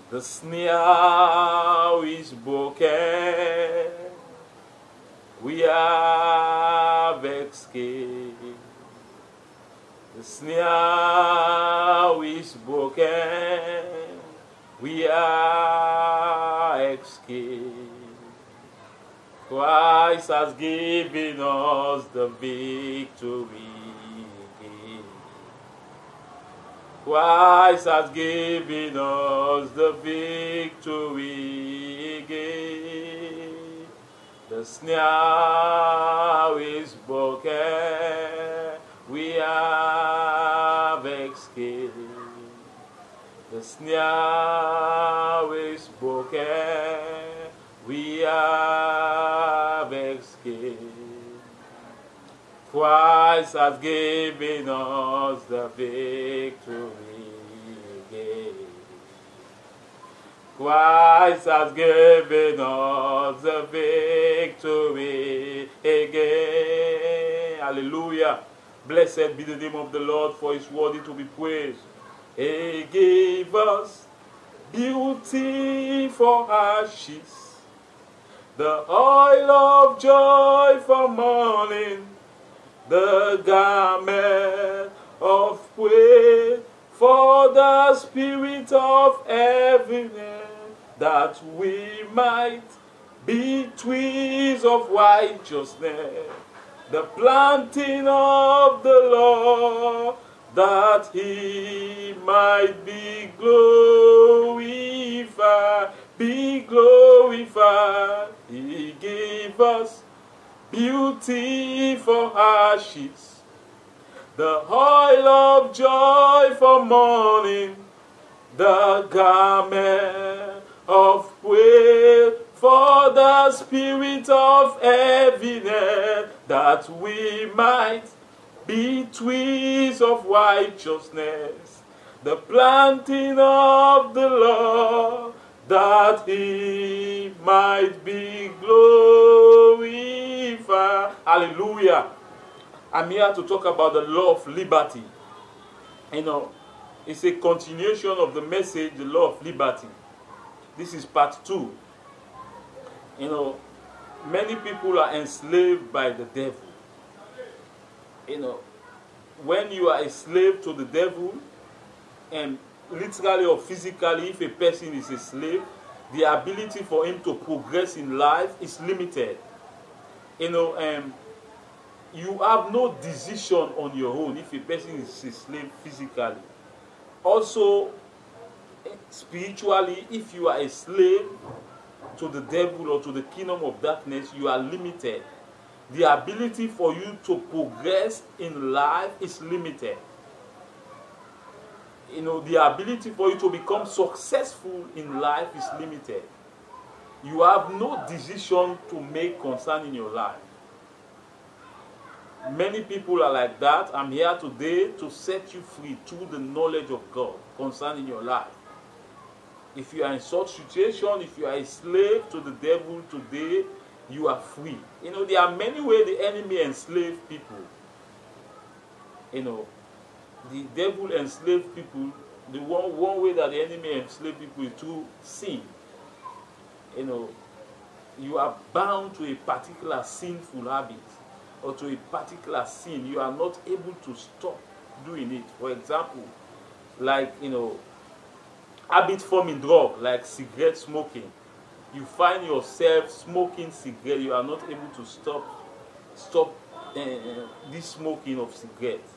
The snare is broken. We have escaped. The snare is broken. We are escaped. Christ has given us the victory. Christ has given us the victory again. The snare is broken. We have escaped. The snare is broken. We have escaped. Christ has given us the victory again. Christ has given us the victory again. Hallelujah. Blessed be the name of the Lord, for He is worthy to be praised. He gave us beauty for ashes, the oil of joy for mourning, the garment of praise for the spirit of heaviness, that we might be trees of righteousness, the planting of the Lord, that He might be glorified, be glorified. He gave us beauty for ashes, the oil of joy for mourning, the garment of praise for the spirit of heaviness, that we might be trees of righteousness, the planting of the Lord, that He might be glorified. Hallelujah. I'm here to talk about the law of liberty. It's a continuation of the message, the law of liberty. This is part 2. Many people are enslaved by the devil. When you are a slave to the devil, and literally or physically, if a person is a slave, the ability for him to progress in life is limited. You have no decision on your own if a person is a slave physically. Also, spiritually, if you are a slave to the devil or to the kingdom of darkness, you are limited. The ability for you to progress in life is limited. The ability for you to become successful in life is limited. You have no decision to make concerning your life. Many people are like that. I'm here today to set you free through the knowledge of God concerning your life. If you are in such situation, if you are a slave to the devil today, you are free. There are many ways the enemy enslaves people. The devil enslaves people. The one way that the enemy enslaves people is through sin. You are bound to a particular sinful habit or to a particular sin. You are not able to stop doing it. For example, like habit forming drug like cigarette smoking. You find yourself smoking cigarette, you are not able to stop this smoking of cigarettes.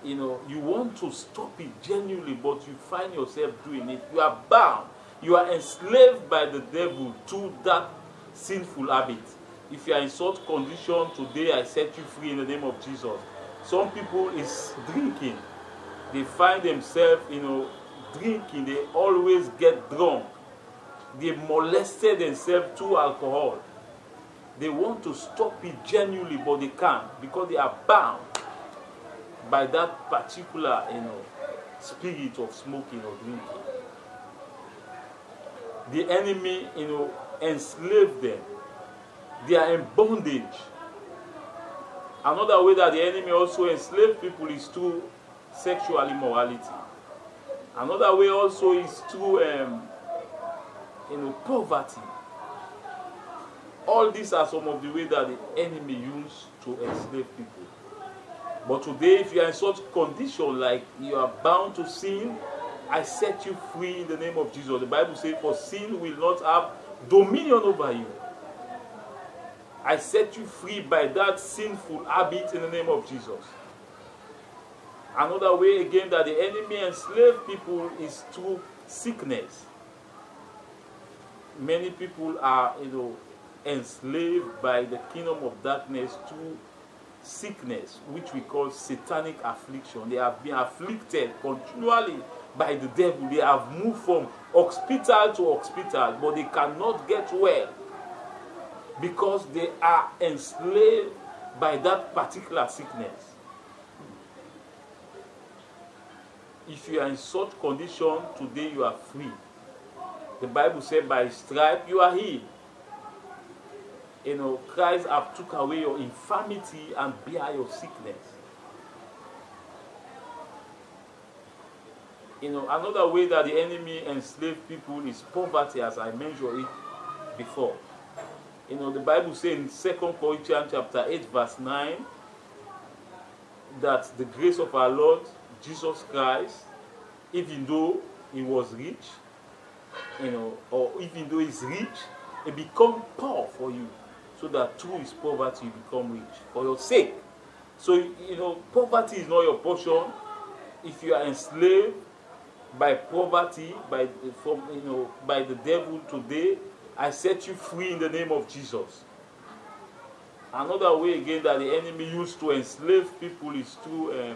You want to stop it genuinely, but you find yourself doing it. You are bound. You are enslaved by the devil to that sinful habit. If you are in such condition today, I set you free in the name of Jesus. Some people is drinking. They find themselves, drinking. They always get drunk. They molested themselves through alcohol. They want to stop it genuinely, but they can't because they are bound by that particular, spirit of smoking or drinking. The enemy, enslaved them. They are in bondage. Another way that the enemy also enslaves people is through sexual immorality. Another way also is through poverty. All these are some of the ways that the enemy used to enslave people. But today, if you are in such condition, like you are bound to sin, I set you free in the name of Jesus. The Bible says, for sin will not have dominion over you. I set you free by that sinful habit in the name of Jesus. Another way again that the enemy enslaves people is through sickness. Many people are, enslaved by the kingdom of darkness through sickness, which we call satanic affliction. They have been afflicted continually by the devil. They have moved from hospital to hospital, but they cannot get well because they are enslaved by that particular sickness. If you are in such condition, today you are free. The Bible says, by his stripe you are healed. Christ have took away your infirmity and bear your sickness. Another way that the enemy enslaves people is poverty, as I mentioned it before. The Bible says in 2 Corinthians chapter 8 verse 9 that the grace of our Lord Jesus Christ, even though he was rich, or even though he's rich, he become poor for you, so that through his poverty you become rich for your sake. So, poverty is not your portion. If you are enslaved by poverty, by the devil today, I set you free in the name of Jesus. Another way again that the enemy used to enslave people is through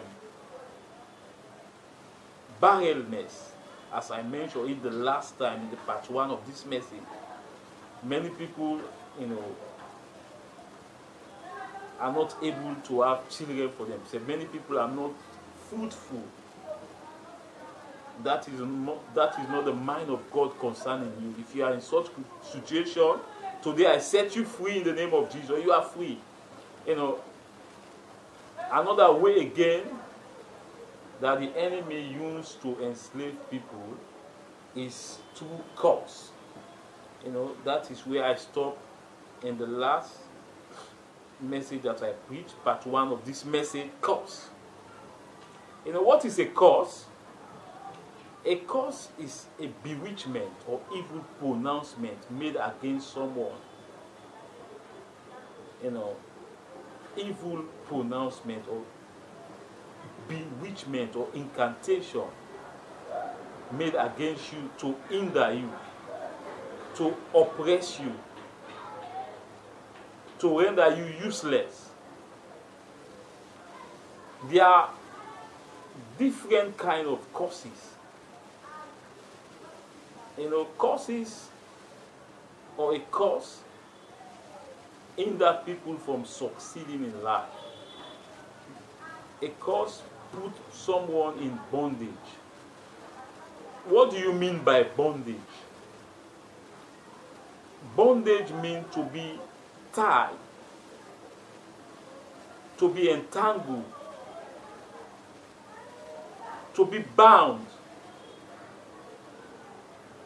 barrenness. As I mentioned it the last time in the part 1 of this message, many people, are not able to have children for themselves. Many people are not fruitful. That is not the mind of God concerning you. If you are in such situation, today I set you free in the name of Jesus. You are free. Another way again that the enemy used to enslave people is through curse. That is where I stop in the last message that I preached, part 1 of this message, curse. What is a curse? A curse is a bewitchment or evil pronouncement made against someone. Evil pronouncement or bewitchment or incantation made against you to hinder you, to oppress you, to render you useless. There are different kinds of curses. Curses or a curse hinder people from succeeding in life. A curse put someone in bondage. What do you mean by bondage? Bondage means to be tied, to be entangled, to be bound,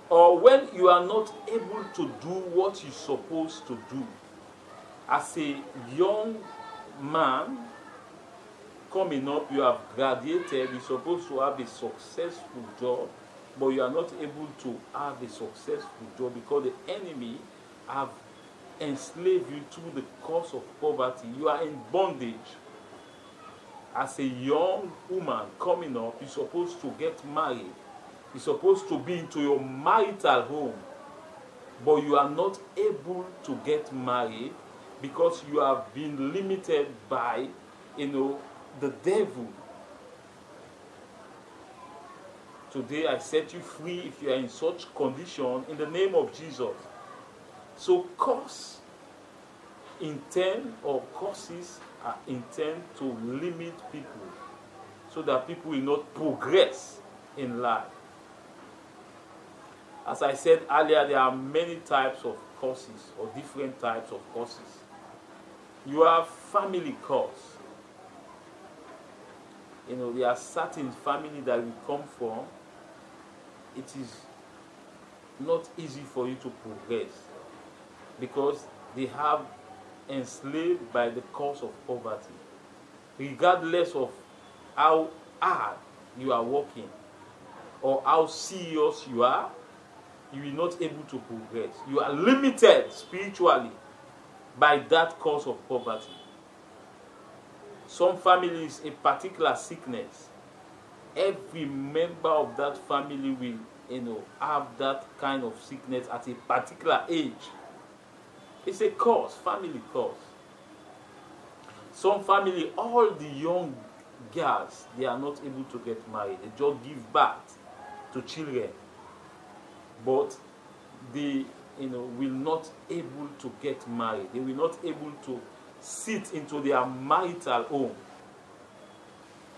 or when you are not able to do what you're supposed to do. As a young man coming up, you have graduated, you're supposed to have a successful job, but you are not able to have a successful job because the enemy have enslaved you through the cause of poverty. You are in bondage. As a young woman coming up, you're supposed to get married. You're supposed to be into your marital home, but you are not able to get married because you have been limited by, the devil. Today I set you free if you are in such condition in the name of Jesus. So curses are intended to limit people so that people will not progress in life. As I said earlier, there are many types of curses or different types of curses. You have family curse. There are certain family that we come from. It is not easy for you to progress because they have enslaved by the cause of poverty. Regardless of how hard you are working or how serious you are, you will not able to progress. You are limited spiritually by that cause of poverty. Some families, a particular sickness, every member of that family will, have that kind of sickness at a particular age. It's a cause, family cause. Some family, all the young girls, they are not able to get married. They just give birth to children, but they, will not able to get married. They will not able to sit into their marital home.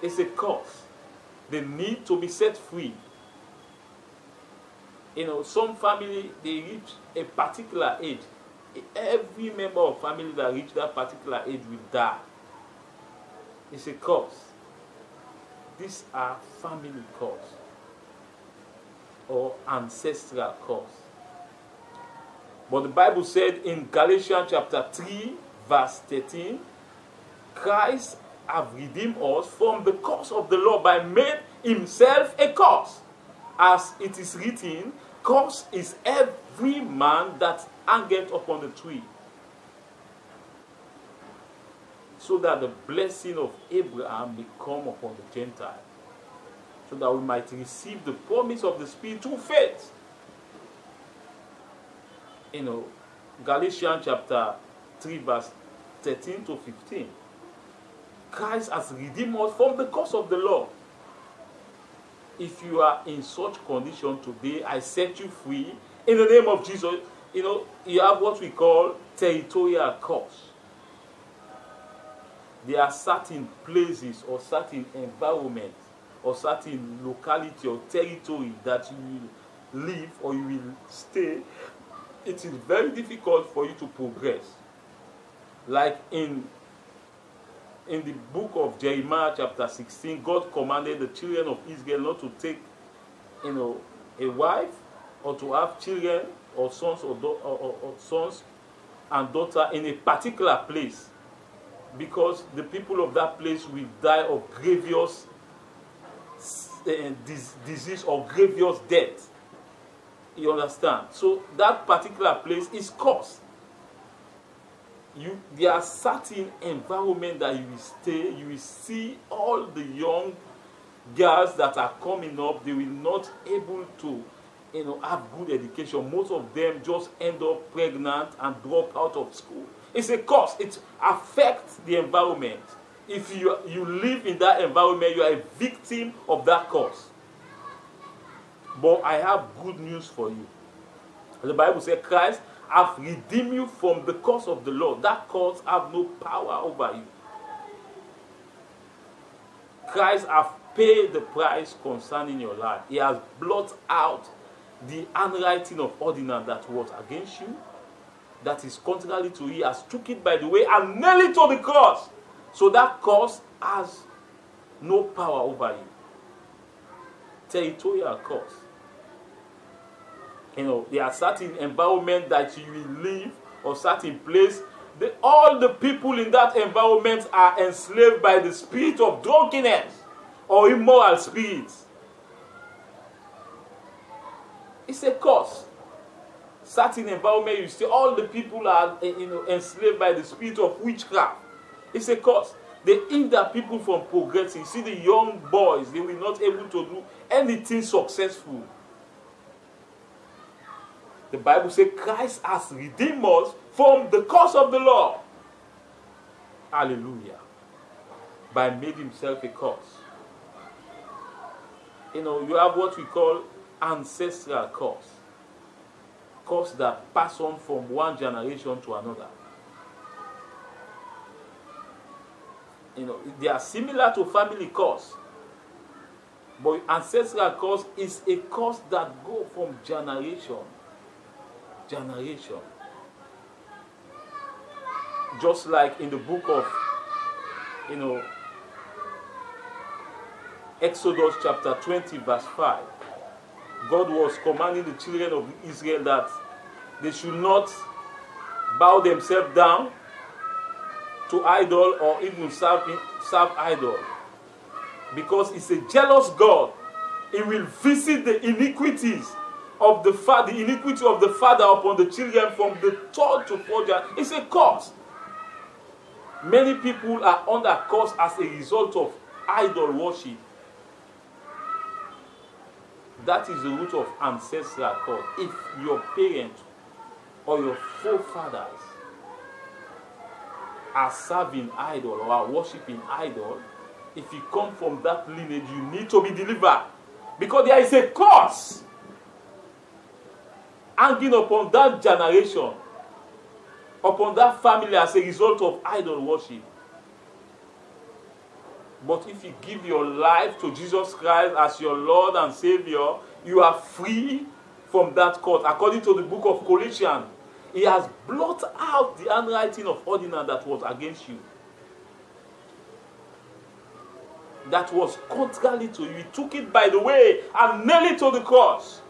It's a cause. They need to be set free. Some family, they reach a particular age. Every member of family that reach that particular age will die. It's a cause. These are family cause or ancestral cause. But the Bible said in Galatians chapter 3, verse 13, Christ have redeemed us from the curse of the law by made himself a curse. As it is written, curse is every man that hangeth upon the tree. So that the blessing of Abraham may come upon the Gentile. So that we might receive the promise of the Spirit through faith. Galatians chapter 3 verse 13 to 15. Christ has redeemed us from the curse of the law. If you are in such condition today, I set you free in the name of Jesus. You have what we call territorial curse. There are certain places or certain environments or certain locality or territory that you will live or you will stay. It is very difficult for you to progress. Like in the book of Jeremiah chapter 16, God commanded the children of Israel not to take, a wife or to have children or sons or sons and daughter in a particular place, because the people of that place will die of grievous disease or grievous death. You understand? So that particular place is cursed. There are certain environment that you will stay. You will see all the young girls that are coming up. They will not able to, have good education. Most of them just end up pregnant and drop out of school. It's a curse. It affects the environment. If you live in that environment, you are a victim of that curse. But I have good news for you. The Bible says Christ have redeemed you from the curse of the law. That curse have no power over you. Christ have paid the price concerning your life. He has blotted out the handwriting of ordinance that was against you, that is contrary to you. He has took it by the way and nailed it to the cross. So that curse has no power over you. Territorial curse. There are certain environment that you will live or certain place. All the people in that environment are enslaved by the spirit of drunkenness or immoral spirits. It's a curse. Certain environment, you see all the people are enslaved by the spirit of witchcraft. It's a curse. They hinder people from progressing. See the young boys, they will not able to do anything successful. The Bible says Christ has redeemed us from the curse of the law. Hallelujah. By made himself a curse. You have what we call ancestral curse. Curse that pass on from one generation to another. They are similar to family curse. But ancestral curse is a curse that go from generation. Just like in the book of Exodus chapter 20 verse 5, God was commanding the children of Israel that they should not bow themselves down to idol or even serve idol. Because it's a jealous God. He will visit the iniquities of the iniquity of the father upon the children from the third to fourth generation. It's a curse. Many people are under curse as a result of idol worship. That is the root of ancestral curse. If your parents or your forefathers are serving idol or are worshiping idol, if you come from that lineage, you need to be delivered. Because there is a curse hanging upon that generation, upon that family as a result of idol worship. But if you give your life to Jesus Christ as your Lord and Savior, you are free from that curse. According to the book of Colossians, He has blotted out the handwriting of ordinance that was against you, that was contrary to you. He took it by the way and nailed it to the cross.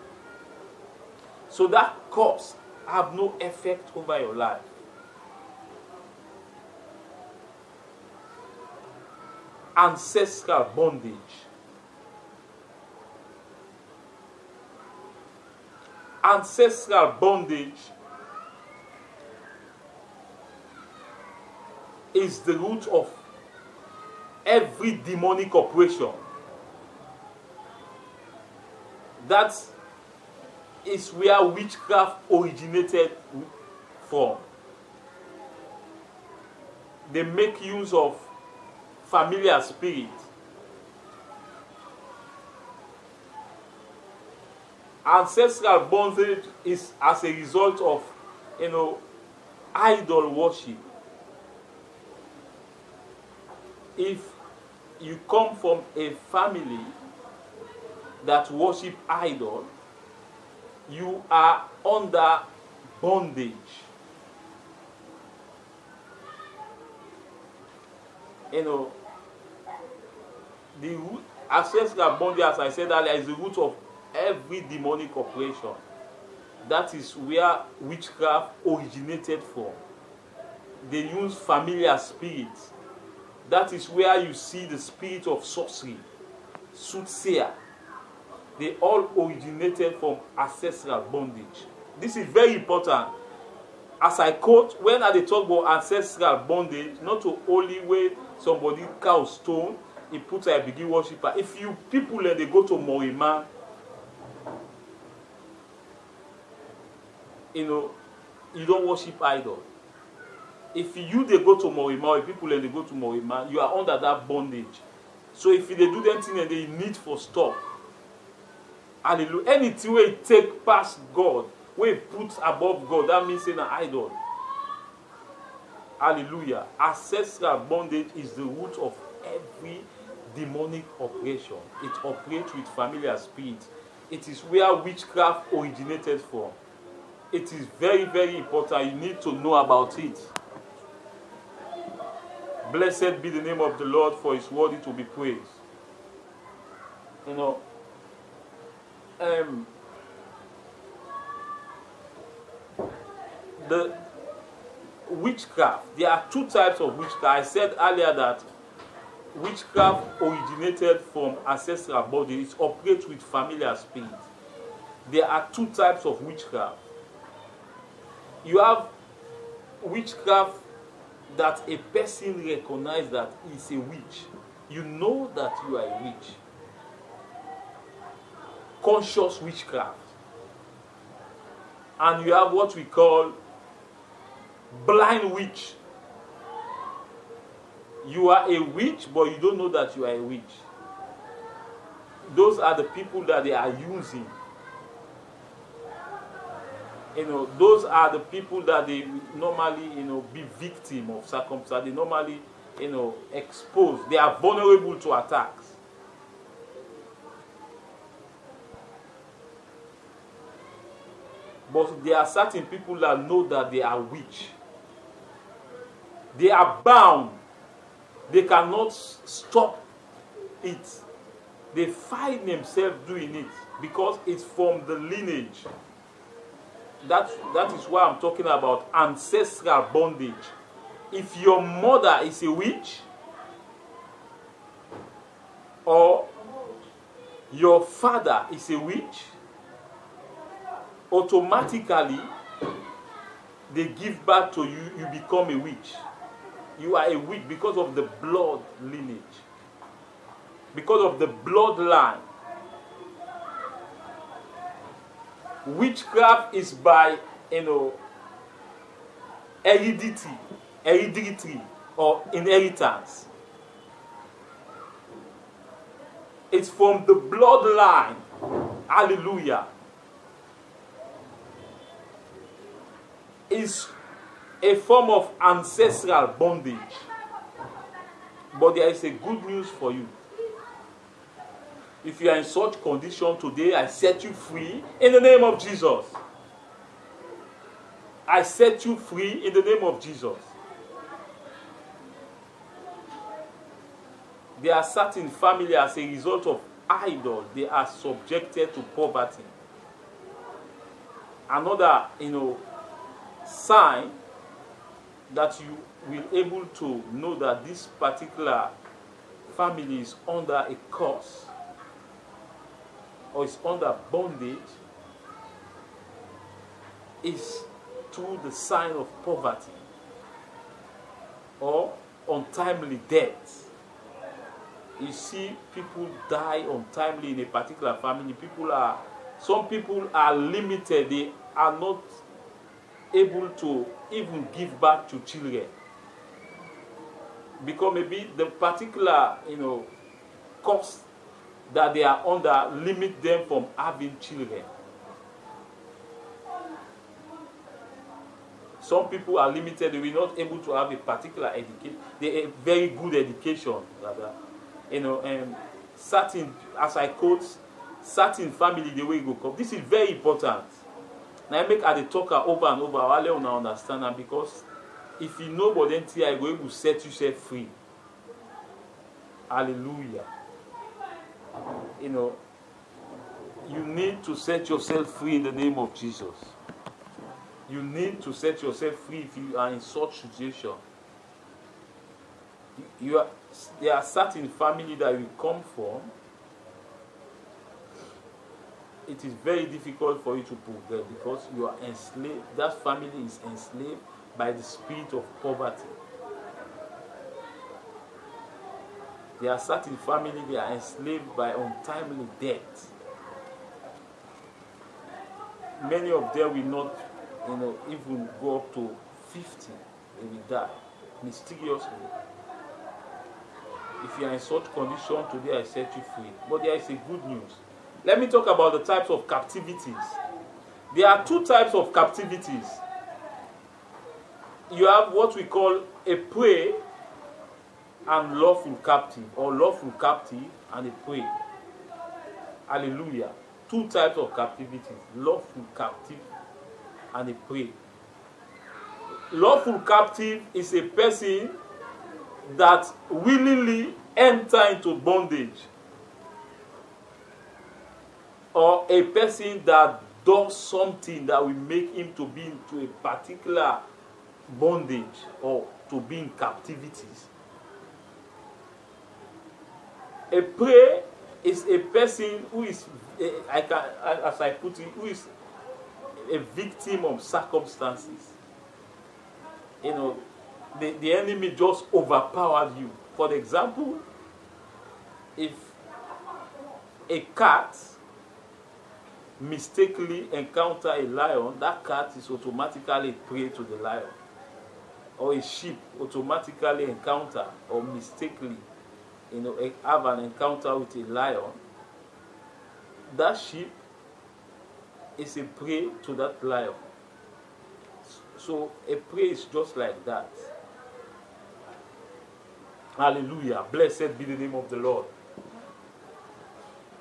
So that curse have no effect over your life. Ancestral bondage. Ancestral bondage is the root of every demonic operation. That is where witchcraft originated from. They make use of familiar spirit. Ancestral bondage is as a result of, idol worship. If you come from a family that worship idol, you are under bondage. The root, ancestral bondage, as I said earlier, is the root of every demonic operation. That is where witchcraft originated from. They use familiar spirits. That is where you see the spirit of sorcery, soothsayer. They all originated from ancestral bondage. This is very important. As I quote, when I talk about ancestral bondage, not to only where somebody cow stone, he puts a begin worshiper. If you people they go to Morima, you don't worship idol. If you they go to Morima, or people they go to Morima, you are under that bondage. So if they do anything and they need for stop, hallelujah. Anything where it take past God, where it puts above God, that means an idol. Hallelujah. Ancestral bondage is the root of every demonic operation. It operates with familiar spirits. It is where witchcraft originated from. It is very, very important. You need to know about it. Blessed be the name of the Lord, for His worthy to be praised. The witchcraft, there are two types of witchcraft. I said earlier that witchcraft originated from ancestral body. It operates with familiar spirits. There are two types of witchcraft. You have witchcraft that a person recognizes that is a witch. You know that you are a witch. Conscious witchcraft. And you have what we call blind witch. You are a witch, but you don't know that you are a witch. Those are the people that they are using. Those are the people that they normally, be victim of circumstance. They normally, exposed. They are vulnerable to attacks. But there are certain people that know that they are witch. They are bound. They cannot stop it. They find themselves doing it because it's from the lineage. That is why I'm talking about ancestral bondage. If your mother is a witch, or your father is a witch, automatically they give birth to you, you become a witch. You are a witch because of the blood lineage, because of the bloodline. Witchcraft is by, heredity or inheritance. It's from the bloodline. Hallelujah. It's a form of ancestral bondage. But there is a good news for you. If you are in such condition today, I set you free in the name of Jesus. I set you free in the name of Jesus. There are certain families, as a result of idols, they are subjected to poverty. Another, sign that you will be able to know that this particular family is under a curse or is under bondage is through the sign of poverty or untimely death. You see people die untimely in a particular family. Some people are limited. They are not able to even give birth to children. Because maybe the particular, cost that they are under limit them from having children. Some people are limited. They will not able to have a particular education. A very good education, rather. Certain, as I quote, certain family the way you go. This is very important. Now I make at the talker over and over. I'll let you understand that, because if you know but then I go able to set yourself free. Hallelujah. You need to set yourself free in the name of Jesus. You need to set yourself free if you are in such situation. There are certain family that you come from. It is very difficult for you to progress because you are enslaved. That family is enslaved by the spirit of poverty. There are certain families that are enslaved by untimely death. Many of them will not, even go up to 50. They will die mysteriously. If you are in such condition today, I set you free. But there is a good news. Let me talk about the types of captivities. There are two types of captivities. You have what we call a prey and lawful captive, or lawful captive and a prey. Hallelujah. Two types of captivities: lawful captive and a prey. Lawful captive is a person that willingly enter into bondage, or a person that does something that will make him to be into a particular bondage or to be in captivities. A prey is a person who is, as I put it, who is a victim of circumstances. The enemy just overpowered you. For example, if a cat mistakenly encounter a lion, that cat is automatically prey to the lion. Or a sheep automatically encounter or mistakenly have an encounter with a lion, that sheep is a prey to that lion. So a prey is just like that. Hallelujah. Blessed be the name of the Lord.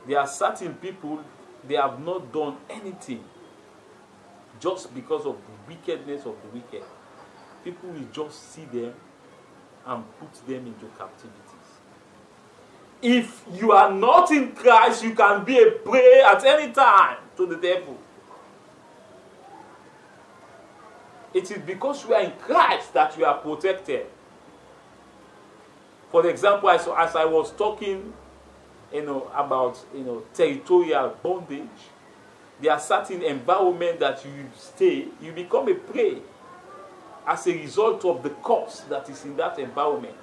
There are certain people, they have not done anything just because of the wickedness of the wicked. People will just see them and put them into captivities. If you are not in Christ, you can be a prey at any time to the devil. It is because we are in Christ that we are protected. For example, as I was talking, about territorial bondage, there are certain environments that you stay, you become a prey as a result of the curse that is in that environment.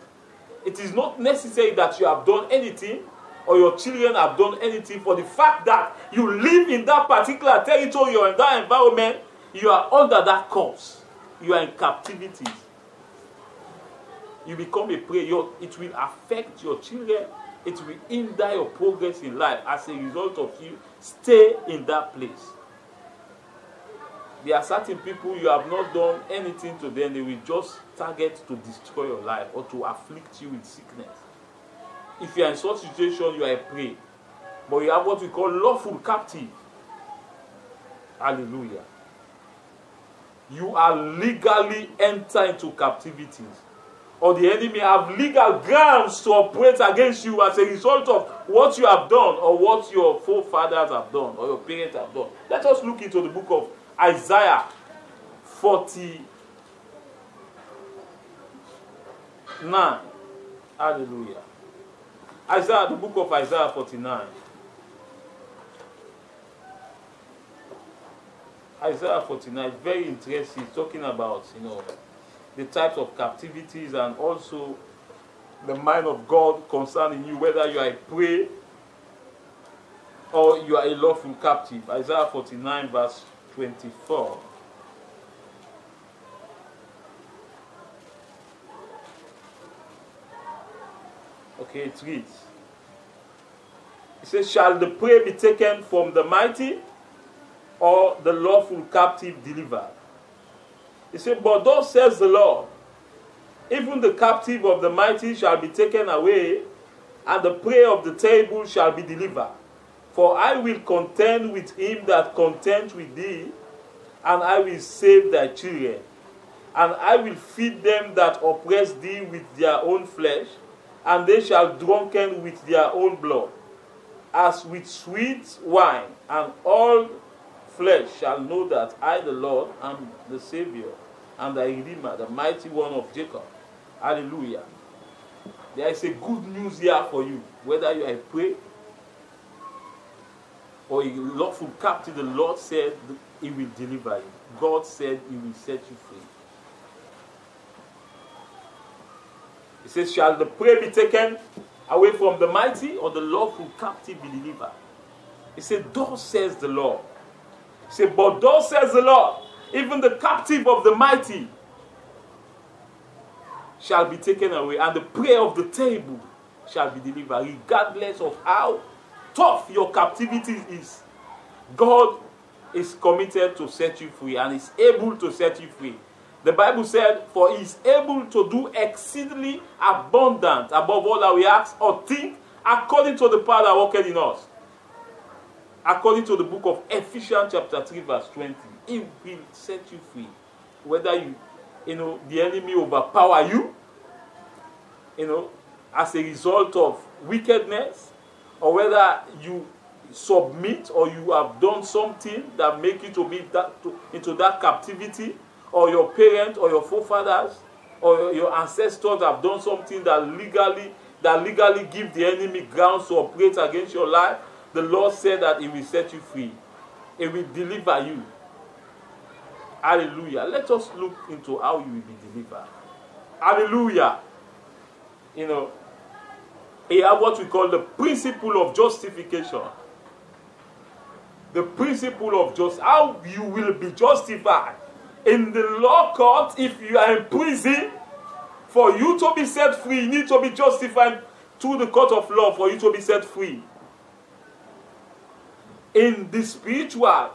It is not necessary that you have done anything or your children have done anything. For the fact that you live in that particular territory or in that environment, you are under that curse. You are in captivity. You become a prey. It will affect your children. It will hinder your progress in life as a result of you stay in that place. There are certain people you have not done anything to them, they will just target to destroy your life or to afflict you with sickness. If you are in such a situation, you are a prey. But you have what we call lawful captive. Hallelujah. You are legally entered into captivities. Or the enemy have legal grounds to operate against you as a result of what you have done or what your forefathers have done or your parents have done. Let us look into the book of Isaiah 49. Hallelujah. The book of Isaiah 49. Isaiah 49 is very interesting. It's talking about, the types of captivities and also the mind of God concerning you, whether you are a prey or you are a lawful captive. Isaiah 49 verse 24. Okay, it reads. It says, shall the prey be taken from the mighty, or the lawful captive delivered? He said, but thus says the Lord, even the captive of the mighty shall be taken away, and the prey of the terrible shall be delivered. For I will contend with him that contends with thee, and I will save thy children. And I will feed them that oppress thee with their own flesh, and they shall drunken with their own blood, as with sweet wine, and all flesh shall know that I, the Lord, am the Savior and the Redeemer, the mighty one of Jacob. Hallelujah. There is a good news here for you. Whether you are a prey or a lawful captive, the Lord said he will deliver you. God said he will set you free. He says, shall the prey be taken away from the mighty, or the lawful captive be delivered? He said, thus says the Lord. He said, but thus says the Lord, even the captive of the mighty shall be taken away, and the prey of the terrible shall be delivered. Regardless of how tough your captivity is, God is committed to set you free and is able to set you free. The Bible said, for he is able to do exceedingly abundant above all that we ask or think, according to the power that worketh in us. According to the book of Ephesians chapter 3 verse 20, he will set you free. Whether the enemy overpower you, as a result of wickedness, or whether you submit or you have done something that make you to be into that captivity, or your parents or your forefathers or your ancestors have done something that legally give the enemy grounds to operate against your life. The Lord said that he will set you free. He will deliver you. Hallelujah. Let us look into how you will be delivered. Hallelujah. We have what we call the principle of justification. The principle of justice. How you will be justified. In the law court, if you are in prison, for you to be set free, you need to be justified to the court of law for you to be set free. In the spiritual,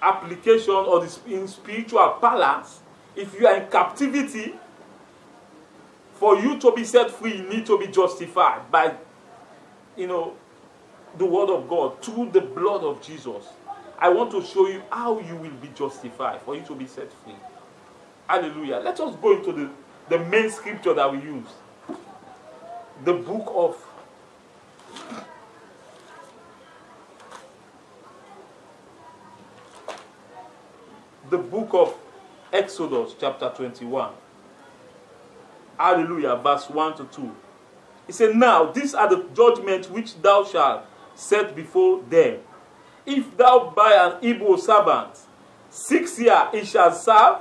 application, or in spiritual balance, if you are in captivity, for you to be set free, you need to be justified by, the word of God, through the blood of Jesus. I want to show you how you will be justified for you to be set free. Hallelujah. Let us go into the main scripture that we use. the book of Exodus chapter 21. Hallelujah, verse 1 to 2. He said, now these are the judgments which thou shalt set before them. If thou buy an Hebrew servant, 6 years he shall serve,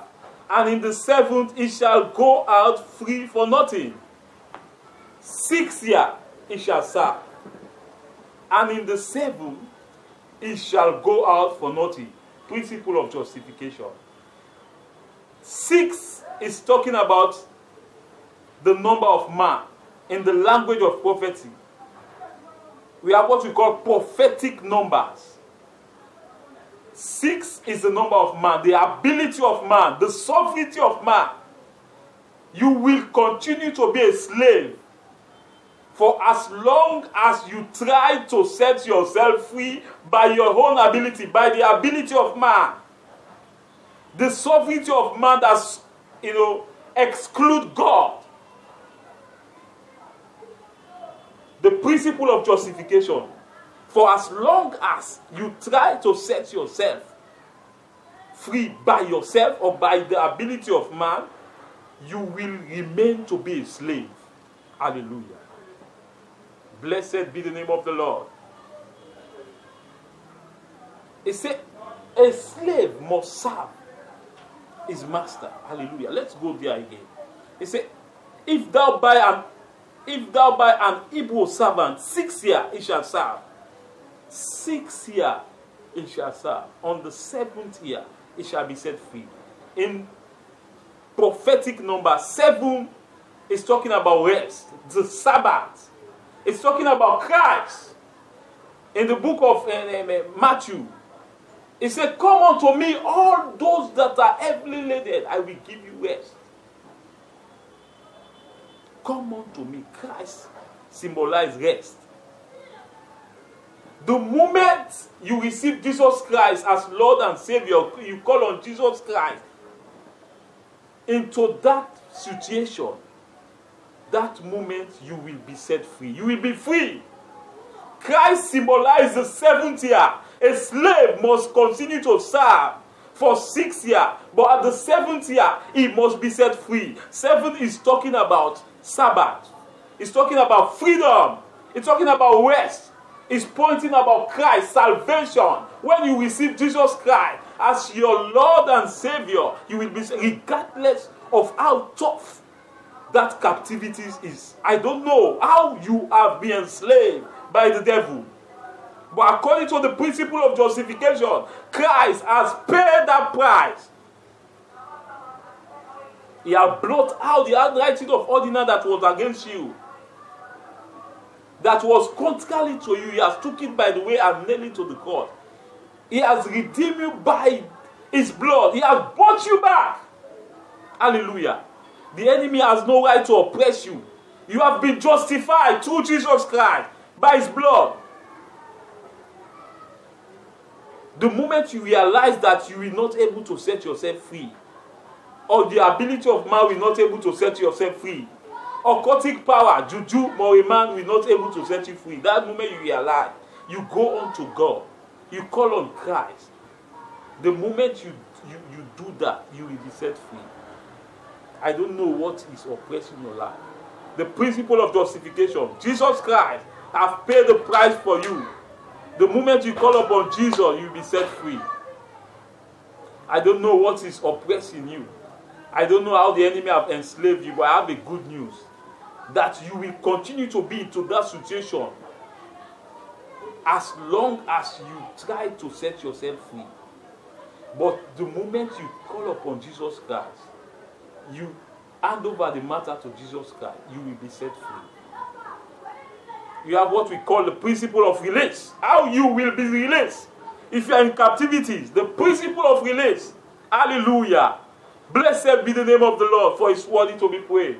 and in the 7th he shall go out free for nothing. 6 years he shall serve, and in the 7th he shall go out for nothing. Principle of justification. 6 is talking about the number of man. In the language of prophecy, we have what we call prophetic numbers. 6 is the number of man, the ability of man, the sovereignty of man. You will continue to be a slave for as long as you try to set yourself free by your own ability, by the ability of man. The sovereignty of man that, exclude God. The principle of justification. For as long as you try to set yourself free by yourself or by the ability of man, you will remain to be a slave. Hallelujah. Blessed be the name of the Lord. It said, a slave must serve his master. Hallelujah. Let's go there again. It said, if thou buy an Hebrew servant, 6 years he shall serve. 6 years he shall serve. On the 7th year he shall be set free. In prophetic number, 7 is talking about rest, the Sabbath. It's talking about Christ. In the book of Matthew, it said, come unto me, all those that are heavily laden, I will give you rest. Come unto me. Christ symbolizes rest. The moment you receive Jesus Christ as Lord and Savior, you call on Jesus Christ into that situation, that moment you will be set free. You will be free. Christ symbolizes the 7th year. A slave must continue to serve for 6 years, but at the 7th year, he must be set free. 7 is talking about Sabbath. It's talking about freedom. It's talking about rest. It's pointing about Christ, salvation. When you receive Jesus Christ as your Lord and Savior, you will be, regardless of how tough that captivity is. I don't know how you have been enslaved by the devil. But according to the principle of justification, Christ has paid that price. He has blotted out the handwriting of ordinance that was against you, that was contrary to you. He has took it by the way and nailed it to the cross. He has redeemed you by his blood. He has bought you back. Hallelujah. The enemy has no right to oppress you. You have been justified through Jesus Christ by his blood. The moment you realize that you will not able to set yourself free, or the ability of man will not able to set yourself free, occultic power, juju, man will not able to set you free, that moment you realize, you go on to God. You call on Christ. The moment you do that, you will be set free. I don't know what is oppressing your life. The principle of justification. Jesus Christ has paid the price for you. The moment you call upon Jesus, you will be set free. I don't know what is oppressing you. I don't know how the enemy have enslaved you, but I have a good news. That you will continue to be into that situation as long as you try to set yourself free. But the moment you call upon Jesus Christ, you hand over the matter to Jesus Christ, you will be set free. You have what we call the principle of release. How you will be released. If you are in captivity, the principle of release. Hallelujah. Blessed be the name of the Lord, for it's worthy to be praised.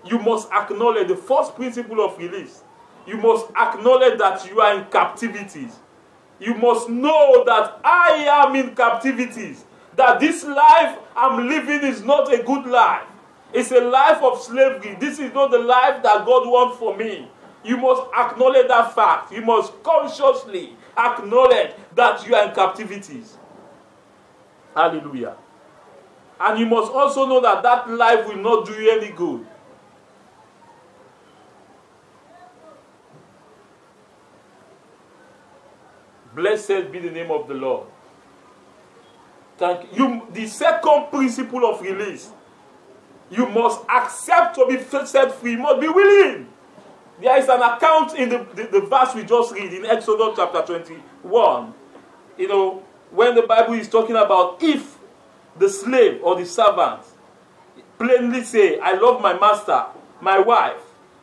You must acknowledge the first principle of release. You must acknowledge that you are in captivities. You must know that I am in captivities. That this life I'm living is not a good life. It's a life of slavery. This is not the life that God wants for me. You must acknowledge that fact. You must consciously acknowledge that you are in captivities. Hallelujah. And you must also know that that life will not do you any good. Blessed be the name of the Lord. Thank you. The second principle of release, you must accept to be set free. You must be willing. There is an account in the verse we just read in Exodus chapter 21. You know, when the Bible is talking about if the slave or the servant plainly say, I love my master, my wife,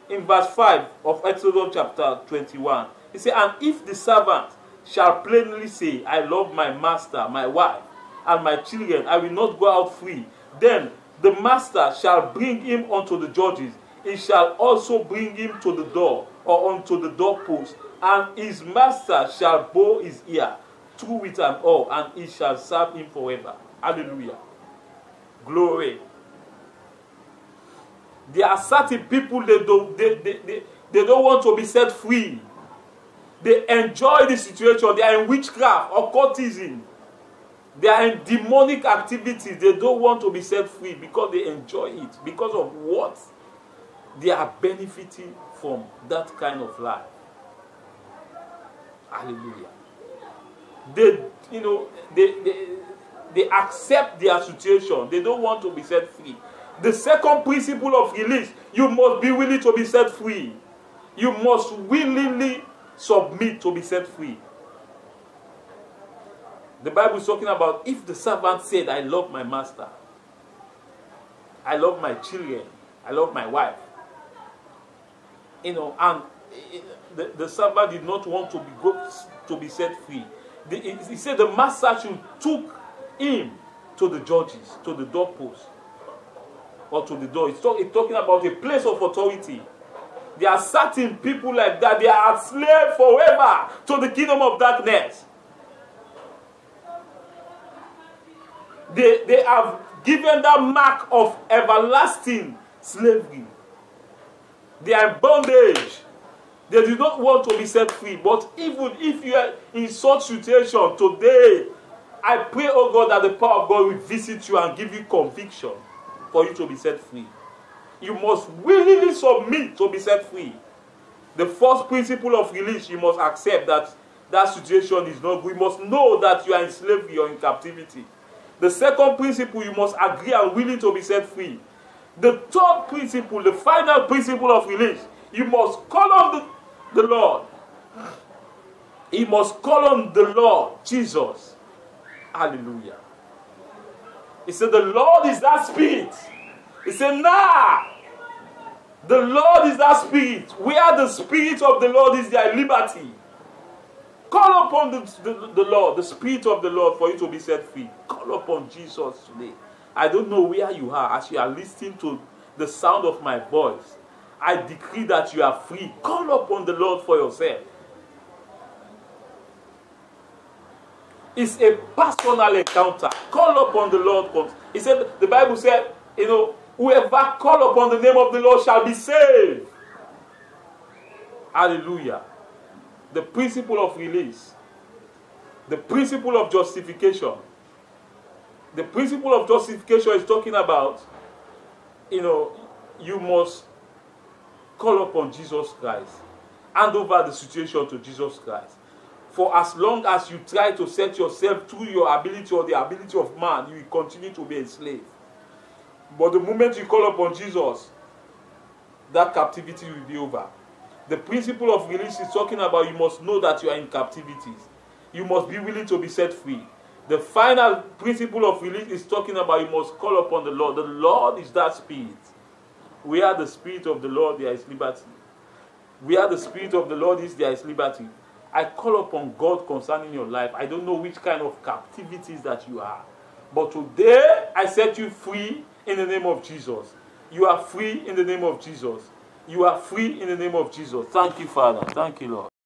in verse 5 of Exodus chapter 21. He said, and if the servant shall plainly say, I love my master, my wife, and my children, I will not go out free. Then the master shall bring him unto the judges. He shall also bring him to the door, or unto the doorpost, and his master shall bow his ear through with an awl, and he shall serve him forever. Hallelujah. Glory. There are certain people they don't want to be set free. They enjoy the situation. They are in witchcraft, occultism. They are in demonic activities. They don't want to be set free because they enjoy it. Because of what? They are benefiting from that kind of life. Hallelujah. They accept their situation. They don't want to be set free. The second principle of release, you must be willing to be set free. You must willingly submit to be set free. The Bible is talking about if the servant said, I love my master, I love my children, I love my wife. And the servant did not want to be set free. He said the master should took him to the judges, to the doorpost, or to the door. It's talking about a place of authority. There are certain people like that. They are slaves forever to the kingdom of darkness. They have given that mark of everlasting slavery. They are in bondage. They do not want to be set free. But even if you are in such situation today, I pray, oh God, that the power of God will visit you and give you conviction for you to be set free. You must willingly submit to be set free. The first principle of release, you must accept that that situation is not good. You must know that you are in slavery or in captivity. The second principle, you must agree and willing to be set free. The third principle, the final principle of release, you must call on the Lord. He must call on the Lord Jesus. Hallelujah. He said, the Lord is that spirit. He said, nah. The Lord is that spirit. Where the spirit of the Lord is, there liberty. Call upon the Lord, the spirit of the Lord, for you to be set free. Call upon Jesus today. I don't know where you are as you are listening to the sound of my voice. I decree that you are free. Call upon the Lord for yourself. It's a personal encounter. Call upon the Lord. He said, the Bible said, whoever call upon the name of the Lord shall be saved. Hallelujah. The principle of release. The principle of justification. The principle of justification is talking about, you must call upon Jesus Christ. Hand over the situation to Jesus Christ. For as long as you try to set yourself through your ability or the ability of man, you will continue to be enslaved. But the moment you call upon Jesus, that captivity will be over. The principle of release is talking about you must know that you are in captivities. You must be willing to be set free. The final principle of release is talking about you must call upon the Lord. The Lord is that spirit. Where the spirit of the Lord, there is liberty. Where the spirit of the Lord is, there is liberty. I call upon God concerning your life. I don't know which kind of captivities that you are. But today, I set you free in the name of Jesus. You are free in the name of Jesus. You are free in the name of Jesus. Thank you, Father. Thank you, Lord.